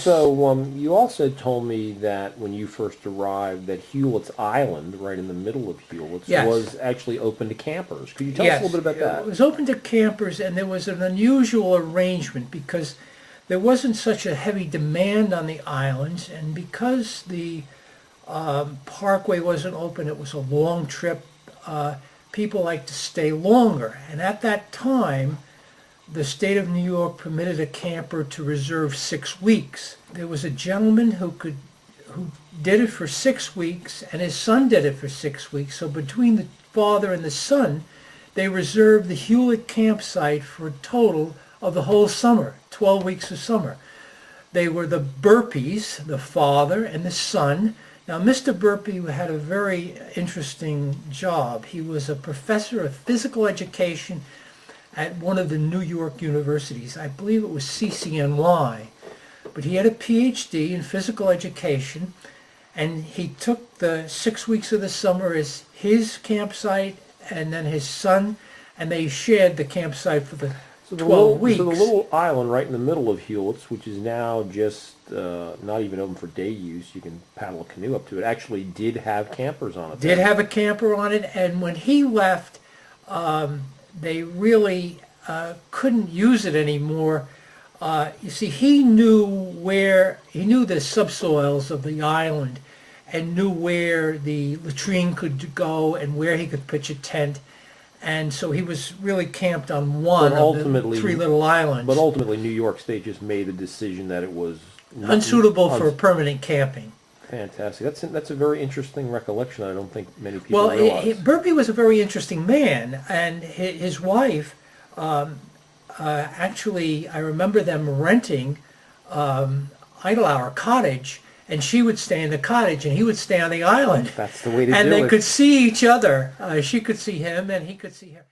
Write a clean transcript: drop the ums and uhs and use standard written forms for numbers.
So you also told me that when you first arrived that Huletts Island, right in the middle of Huletts, Yes. was actually open to campers. Could you tell us a little bit about It that? was open to campers, and there was an unusual arrangement because there wasn't such a heavy demand on the islands, and because the parkway wasn't open, it was a long trip. People liked to stay longer, and at that time, the state of New York permitted a camper to reserve 6 weeks. There was a gentleman who did it for 6 weeks, and his son did it for 6 weeks. So between the father and the son, they reserved the Hewlett campsite for a total of the whole summer, 12 weeks of summer. They were the Burpees, the father and the son. Now, Mr. Burpee had a very interesting job. He was a professor of physical education at one of the New York universities. I believe it was CCNY. But he had a PhD in physical education, and he took the 6 weeks of the summer as his campsite, and then his son, and they shared the campsite for the 12 weeks. So the little island right in the middle of Huletts, which is now just not even open for day use, you can paddle a canoe up to it, actually did have campers on it. Did have a camper on it, and when he left, they really couldn't use it anymore. You see, he knew the subsoils of the island and knew where the latrine could go and where he could pitch a tent. And so he was really camped on one of the 3 little islands. But ultimately, New York State just made the decision that it was unsuitable for permanent camping. Fantastic. That's a very interesting recollection. I don't think many people realize. Burpee was a very interesting man, and his wife, actually, I remember them renting Idle Hour Cottage, and she would stay in the cottage, and he would stay on the island. That's the way to do it. And they could see each other. She could see him, and he could see her.